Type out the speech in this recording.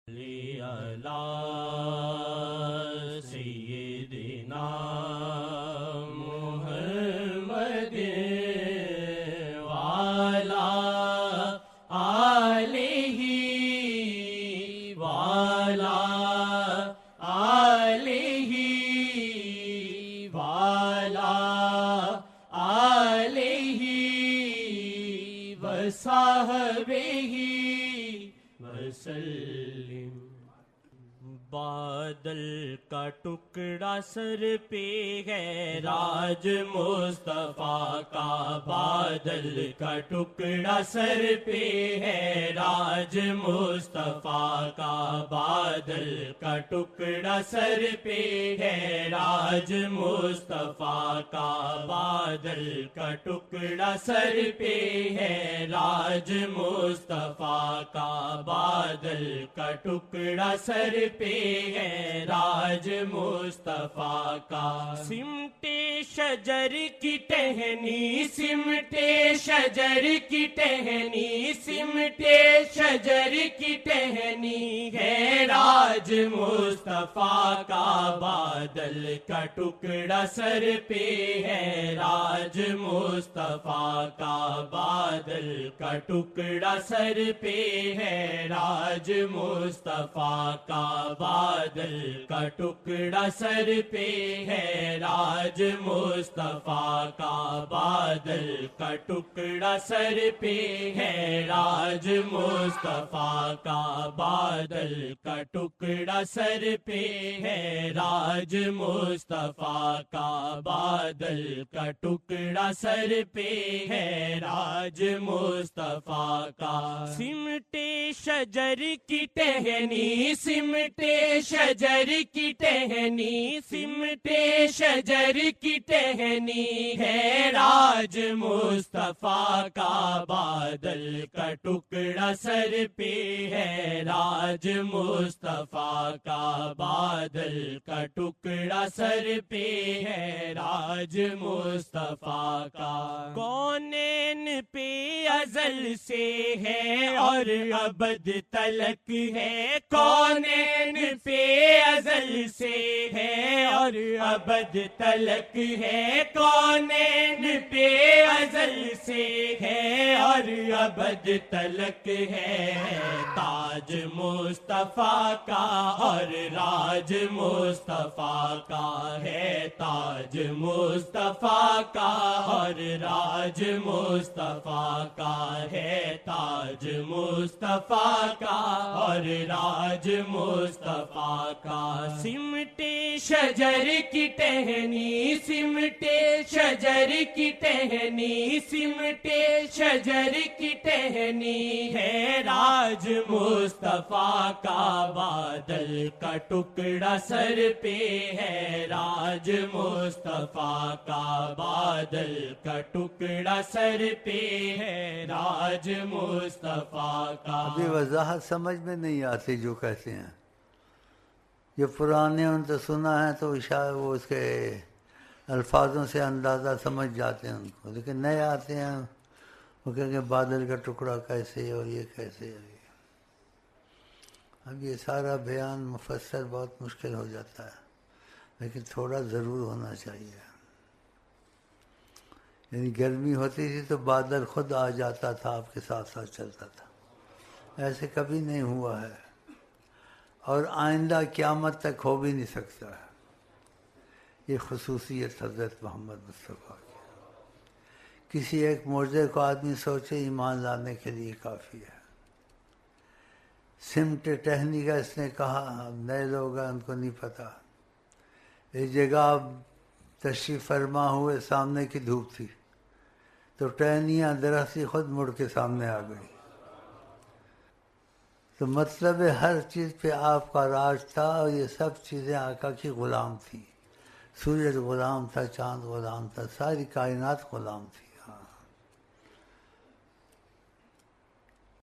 علی سیدنا محمد وعلی آلہ وعلی آلہ وعلی آلہ وصحبہ وسلم۔ بادل کا ٹکڑا سر پہ ہے راج مصطفیٰ کا، بادل کا ٹکڑا سر پہ ہے راج مصطفیٰ کا، بادل کا ٹکڑا سر پہ ہے راج مصطفیٰ کا، بادل کا ٹکڑا سر پہ ہے راج مصطفیٰ کا، بادل کا ٹکڑا سر پہ ہے راج مصطفیٰ کا۔ سمٹے شجر کی ٹہنی، سمٹے شجر کی ٹہنی، سمٹے شجر کی ٹہنی ہے راج مصطفیٰ کا، بادل کا ٹکڑا سر پہ ہے راج مصطفیٰ کا، بادل کا ٹکڑا سر پہ ہے راج مصطفیٰ کا، بادل کا ٹکڑا سر پہ ہے راج مصطفیٰ کا، بادل کا ٹکڑا سر پہ ہے راج مصطفیٰ کا، بادل کا ٹکڑا سر پہ ہے راج مصطفیٰ کا، بادل کا ٹکڑا سر پہ ہے راج مصطفیٰ کا۔ سمٹے شجر کی ٹہنی، سمٹے شجر کی ٹہنی، سمٹے شجر کی ٹہنی ہے راج مصطفیٰ کا، بادل کا ٹکڑا سر پہ ہے راج مصطفیٰ کا، بادل کا ٹکڑا سر پہ ہے راج مصطفیٰ کا۔ کونین پہ ازل سے ہے اور ابد تلک ہے، کونین پہ ازل سے ہے اور ابد تلک ہے، کونین پہ ازل سے ہے اور ابد تلک ہے، تاج مصطفیٰ کا اور راج مصطفیٰ کا ہے، تاج مصطفیٰ کا اور راج مصطفیٰ کا ہے، تاج مصطفیٰ کا اور راج مصطفیٰ کا۔ سمٹے شجر کی ٹہنی، سمٹے شجر کی ٹہنی، سمٹے شجر کی ٹہنی ہے راج مصطفیٰ کا، بادل کا ٹکڑا سر پہ ہے راج مصطفیٰ کا، بادل کا ٹکڑا سر پہ ہے راج مصطفیٰ کا۔ ابھی وضاحت سمجھ میں نہیں آتی جو کہتے ہیں، یہ پرانے ان سے سنا ہے تو شاید وہ اس کے الفاظوں سے اندازہ سمجھ جاتے ہیں ان کو، لیکن نئے آتے ہیں وہ کہیں گے بادل کا ٹکڑا کیسے اور یہ کیسے ہے۔ اب یہ سارا بیان مفسر بہت مشکل ہو جاتا ہے، لیکن تھوڑا ضرور ہونا چاہیے۔ یعنی گرمی ہوتی تھی تو بادل خود آ جاتا تھا، آپ کے ساتھ ساتھ چلتا تھا، ایسے کبھی نہیں ہوا ہے اور آئندہ قیامت تک ہو بھی نہیں سکتا ہے۔ یہ خصوصیت حضرت محمد مصطفیٰ کی، کسی ایک معجزے کو آدمی سوچے ایمان لانے کے لیے کافی ہے۔ سمٹ ٹہنی کا اس نے کہا، نئے لوگ ہیں ان کو نہیں پتا۔ ایک جگہ تشریف فرما ہوئے، سامنے کی دھوپ تھی تو ٹہنیاں درخت کی خود مڑ کے سامنے آ گئی۔ تو مطلب ہر چیز پہ آپ کا راج تھا اور یہ سب چیزیں آقا کی غلام تھیں۔ سورج غلام تھا، چاند غلام تھا، ساری کائنات غلام تھی۔